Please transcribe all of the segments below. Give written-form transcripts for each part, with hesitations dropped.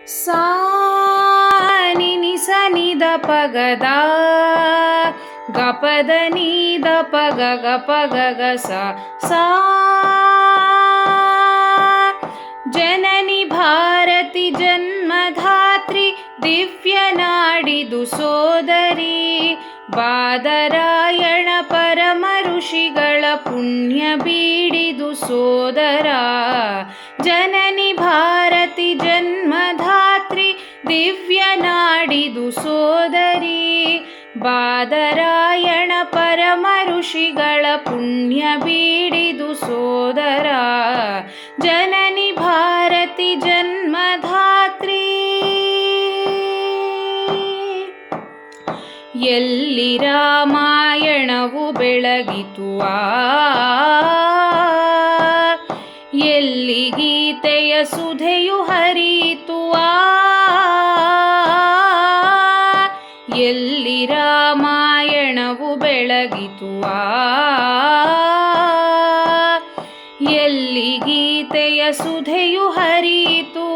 ಸಾ ನಿ ನಿ ಸ ನಿ ದ ಪ ಗ ದ ಗ ಪ ದ ನಿ ದ ಪ ಗ ಗ ಪ ಗ ಗ ಸ ಸಾ ಜನನಿ ಭಾರತಿ ಜನ್ಮಧಾತ್ರಿ ದಿವ್ಯ ನಾಡಿದು ಸೋದರಿ ಬಾದರಾಯಣ ಪರಮ ಋಷಿಗಳ ಪುಣ್ಯ ಬೀಡಿದು ಸೋದರ ಜನನಿ ಭಾರತಿ ಜನ್ಮಧಾತ್ರಿ ದಿವ್ಯ ನಾಡಿದು ಸೋದರಿ ಬಾದರಾಯಣ ಪರಮ ಋಷಿಗಳ ಪುಣ್ಯ ಬೀಡಿದು ಸೋದರ ಜನನಿ ಭಾರತಿ ಜನ್ಮಧಾತ್ರಿ. ಎಲ್ಲಿ ರಾಮಾಯಣವು ಬೆಳಗಿತು ಎಲ್ಲಿ ಗೀತೆಯ ಸುಧೆಯು ಹರಿಯಿತು ಎಲ್ಲಿ ರಾಮಾಯಣವು ಬೆಳಗಿತು ಎಲ್ಲಿ ಗೀತೆಯ ಸುಧೆಯು ಹರಿಯಿತು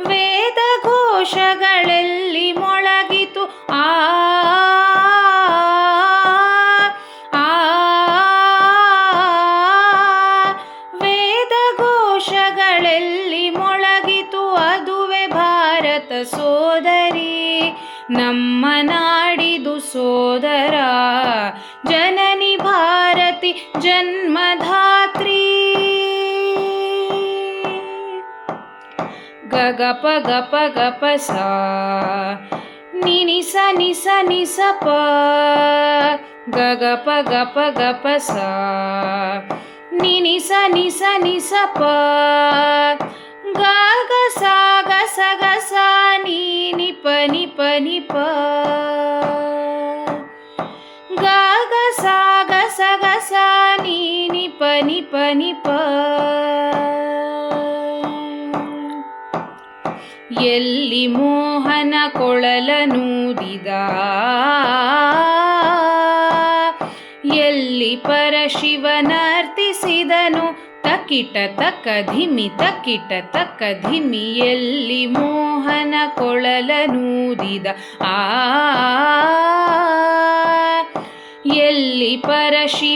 ವೇದ ಘೋಷಗಳೆಲ್ಲಿ ಮೊಳಗಿತು ವೇದ ಘೋಷಗಳೆಲ್ಲಿ ಮೊಳಗಿತು ಅದುವೆ ಭಾರತ ಸೋದರಿ ನಮ್ಮ ನಾಡಿದು ಸೋದರ ಜನನಿ ಭಾರತಿ ಜನ್ಮಧಾತ್ರಿ. ಗ ಗ ಪ ಗ ಪ ಗ ಪ ಸ ನಿ ನಿ ಸ ನಿ ಸ ನಿ ಸ ಪ ಗ ಗ ಪ ಗ ಪ ಗ ಪ ಸ ನಿ ನಿ ಸ ನಿ ಸ ನಿ ಸ ಪ ಗ ಗ ಸ ಗ ಸ ಗ ಸ ನಿ ನಿ ಪ ನಿ ಪ ನಿ ಪ ಗ ಗ ಸ ಗ ಸ ಗ ಸ ನಿ ನಿ ಪ ನಿ ಪ ನಿ ಪ. ಎಲ್ಲಿ ಮೋಹನ ಕೊಳಲನೂದಿದ ಎಲ್ಲಿ ಪರಶಿವನರ್ತಿಸಿದನು ತಕಿಟ ತಕ್ಕ ಧಿಮಿ ತಕಿಟ ತಕ್ಕ ಧಿಮಿ ಎಲ್ಲಿ ಮೋಹನ ಕೊಳಲನೂದಿದ ಎಲ್ಲಿ ಪರಶಿವನರ್ತಿಸಿದನು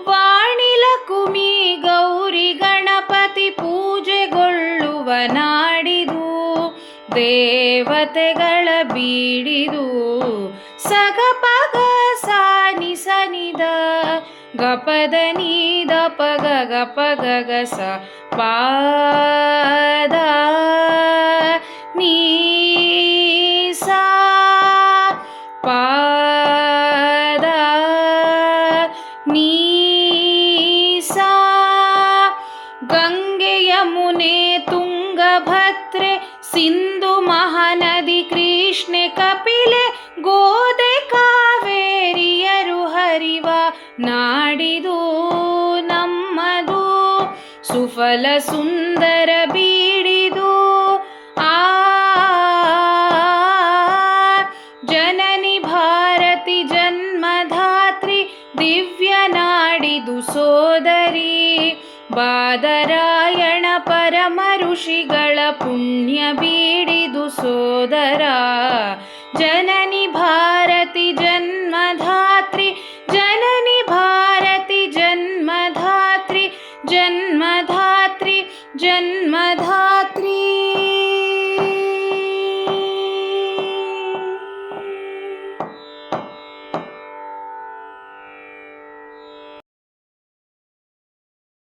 ವಾಣಿಲಕುಮಿ ಗೌರಿ ಗಣಪತಿ ಪೂಜೆಗೊಳ್ಳುವ ನಾಡಿದು ದೇವತೆಗಳ ಬೀಡಿದು ಸಗ ಪಗ ಸಾನಿ ಸನಿದ ಗಪದ ನೀದ ಪಗ ಗಪ ಗಗ ಸ ಪಾದ ನೀ ಸಾ ಪಾದ ನೀ ಸಾ ಗಂಗೆ ಯಮುನೆ ತುಂಗಭದ್ರೆ ಸಿಂಧು ಮಹಾನದಿ ಕೃಷ್ಣೆ ಕಪಿಲೆ ಗೋದೆ ಕಾವೇರಿಯರು ಹರಿವ ನಾಡಿದು ನಮ್ಮದು ಸುಫಲ ಸುಂದರ ಬೀಡಿದು ಜನನಿ ಭಾರತಿ ಜನ್ಮಧಾತ್ರಿ ದಿವ್ಯ ನಾಡಿದು ಸೋದರಿ ಬಾದರಾಯಣ ಪರಮ ಋಷಿಗಳ ಪುಣ್ಯ ಬೀಡಿದು ಸೋದರ ಜನನಿ ಭಾರತಿ ಜನ್ಮಧಾತ್ರಿ ಜನನಿ ಭಾರತಿ ಜನ್ಮಧಾತ್ರಿ ಜನ್ಮಧಾತ್ರಿ ಜನ್ಮಧಾತ್ರಿ.